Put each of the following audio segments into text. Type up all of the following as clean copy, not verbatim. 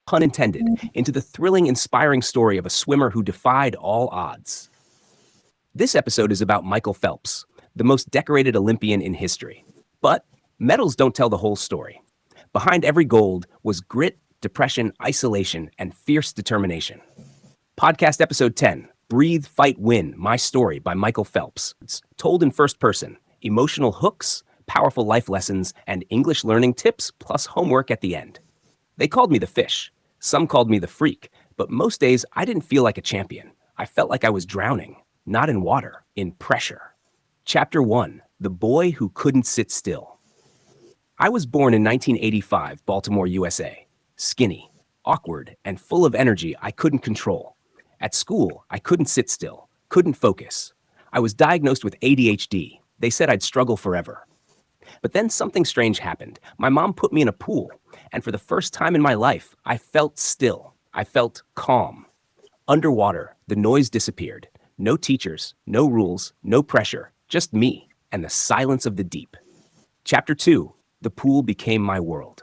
pun intended, into the thrilling, inspiring story of a swimmer who defied all odds. This episode is about Michael Phelps, the most decorated Olympian in history. But medals don't tell the whole story. Behind every gold was grit, depression, isolation, and fierce determination. Podcast episode 10, Breathe, Fight, Win, My Story by Michael Phelps. It's told in first person, emotional hooks, powerful life lessons, and English learning tips plus homework at the end. They called me the fish. Some called me the freak, but most days I didn't feel like a champion. I felt like I was drowning, not in water, in pressure. Chapter 1, The Boy Who Couldn't Sit Still. I was born in 1985, Baltimore, USA. Skinny, awkward, and full of energy I couldn't control. At school, I couldn't sit still, couldn't focus. I was diagnosed with ADHD. They said I'd struggle forever. But then something strange happened. My mom put me in a pool, and for the first time in my life, I felt still. I felt calm. Underwater, the noise disappeared. No teachers, no rules, no pressure, just me and the silence of the deep. Chapter 2, The Pool Became My World.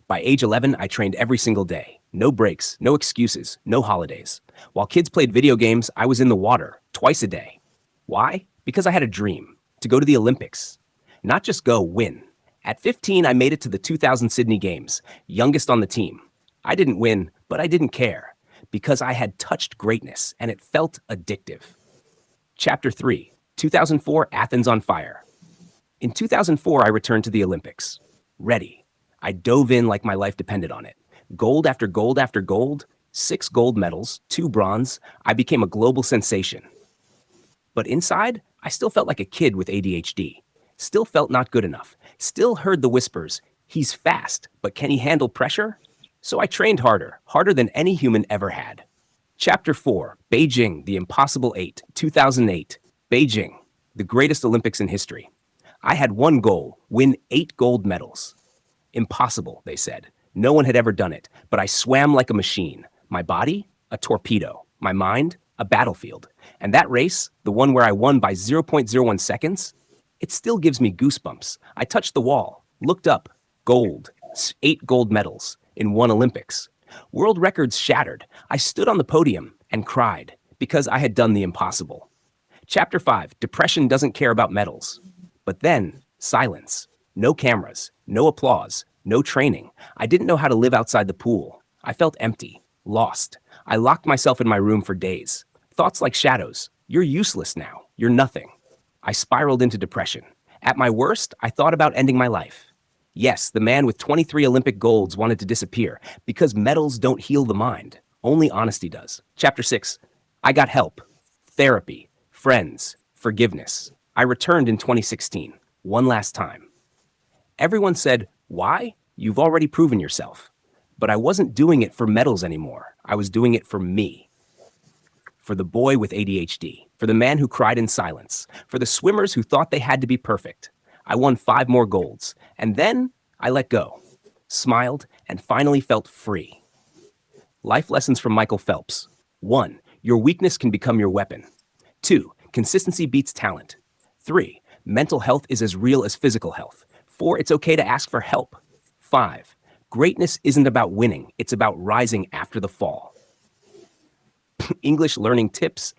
By age 11, I trained every single day. No breaks, no excuses, no holidays. While kids played video games, I was in the water twice a day. Why? Because I had a dream, to go to the Olympics. Not just go, win. At 15, I made it to the 2000 Sydney Games, youngest on the team. I didn't win, but I didn't care, because I had touched greatness, and it felt addictive. Chapter 3, 2004 Athens on Fire. In 2004, I returned to the Olympics. Ready. I dove in like my life depended on it. Gold after gold after gold, 6 gold medals, 2 bronze. I became a global sensation. But inside, I still felt like a kid with ADHD. Still felt not good enough. Still heard the whispers, he's fast, but can he handle pressure? So I trained harder than any human ever had. Chapter 4, Beijing, the Impossible 8, 2008. Beijing, the greatest Olympics in history. I had one goal, win 8 gold medals. Impossible, they said. No one had ever done it, but I swam like a machine. My body, a torpedo. My mind, a battlefield. And that race, the one where I won by 0.01 seconds, it still gives me goosebumps. I touched the wall, looked up, gold, 8 gold medals in one Olympics. World records shattered. I stood on the podium and cried because I had done the impossible. Chapter 5, Depression Doesn't Care About Medals. But then, silence. No cameras, no applause, no training. I didn't know how to live outside the pool. I felt empty, lost. I locked myself in my room for days. Thoughts like shadows. You're useless now. You're nothing. I spiraled into depression. At my worst, I thought about ending my life. Yes, the man with 23 Olympic golds wanted to disappear because medals don't heal the mind. Only honesty does. Chapter 6, I got help. Therapy, friends, forgiveness. I returned in 2016, one last time. Everyone said, why? You've already proven yourself. But I wasn't doing it for medals anymore. I was doing it for me. For the boy with ADHD, for the man who cried in silence, for the swimmers who thought they had to be perfect. I won 5 more golds, and then I let go, smiled, and finally felt free. Life lessons from Michael Phelps. 1. Your weakness can become your weapon. 2. Consistency beats talent. 3. Mental health is as real as physical health. 4. It's okay to ask for help. 5. Greatness isn't about winning, it's about rising after the fall. English learning tips.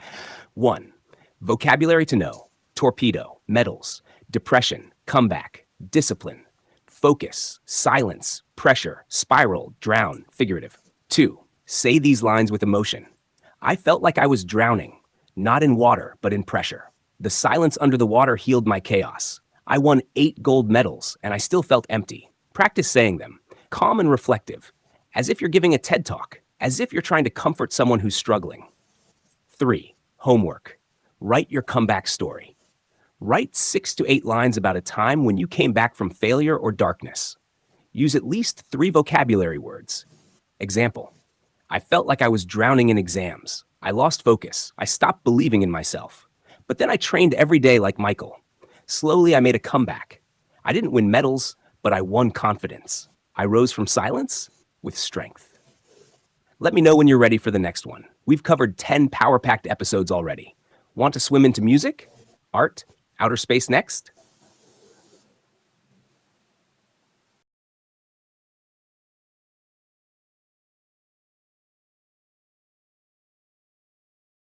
1. Vocabulary to know. Torpedo, medals, depression, comeback, discipline, focus, silence, pressure, spiral, drown, figurative. 2. Say these lines with emotion. I felt like I was drowning, not in water, but in pressure. The silence under the water healed my chaos. I won 8 gold medals, and I still felt empty. Practice saying them. Calm and reflective, as if you're giving a TED Talk, as if you're trying to comfort someone who's struggling. 3. Homework. Write your comeback story. Write 6 to 8 lines about a time when you came back from failure or darkness. Use at least 3 vocabulary words. Example, I felt like I was drowning in exams. I lost focus. I stopped believing in myself. But then I trained every day like Michael. Slowly, I made a comeback. I didn't win medals, but I won confidence. I rose from silence with strength. Let me know when you're ready for the next one. We've covered 10 power-packed episodes already. Want to swim into music, art, outer space next?